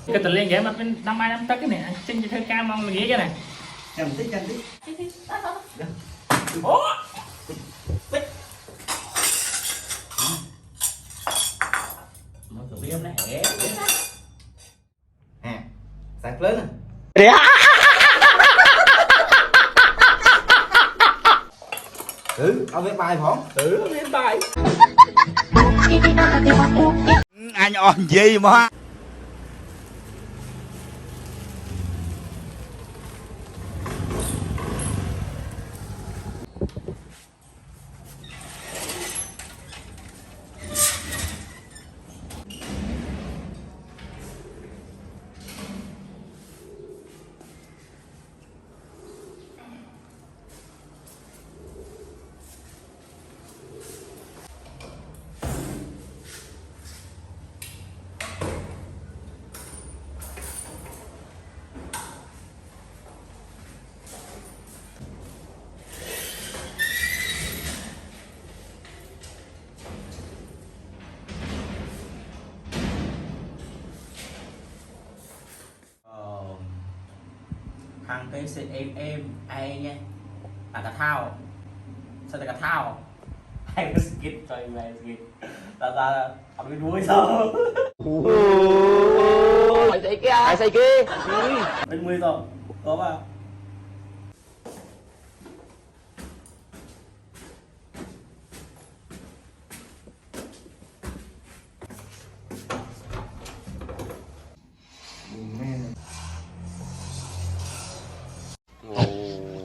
cái tờ liên ghé mà bên năm ai năm tất cái này anh xin cho thơ ca mong là ghé cái này Cầm tí. ủa một tụi biết này hẻ À, sạc lớn nè. Ông viết bài phỏng. lên bài Anh on gì mà. thằng cái sẽ em ai nha cà thao sao cà thao hay cái skit rồi về skit ta ông đi đuôi sao ai xây kia bên 10 rồi có vào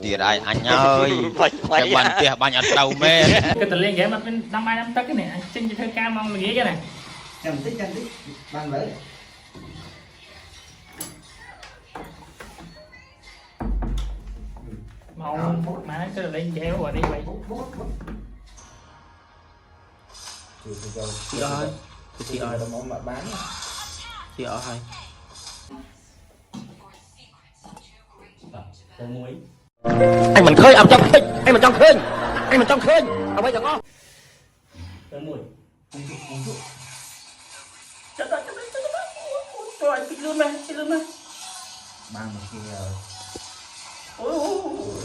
tiền ai anh ơi cái bàn tiền bàn nhặt đầu mê cái tờ liên ghé mà bên năm ai năm tất cái này anh xin cho thơ ca mong là ghé cái này Cầm tí. Bàn vỡ. màu má cái lên chéo rồi đi vậy chị ơi Chị ơi, tao mong mà bán. chị ơi con muối anh mình khơi ông trong khơi anh mình trong khơi anh mình trong khơi ông bây giờ ngon con muối trời ơi cái lươn này Bàn mà kia rồi. ôi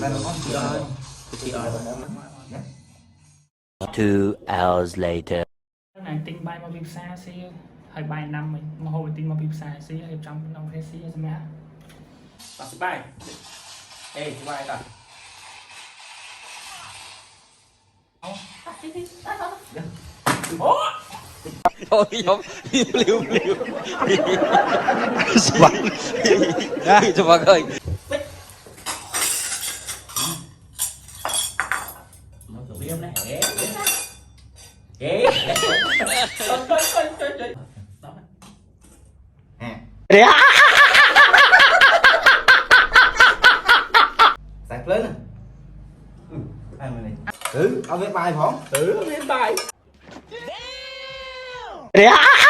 Này nó con chị ơi. chị ơi 2 hours later. này tinh bay mà bịp xa xí hơi bay năm mình mà hồi tinh mà bịp xa xí hơi trong nông thế xí xem má bắt bay ê bay ta thôi giống liêu cho bạn ơi một tụi biết này hẻ hẻ À. Sạc lớn nè. Ai mà này. Ông viết bài phỏng. lên bài Yeah.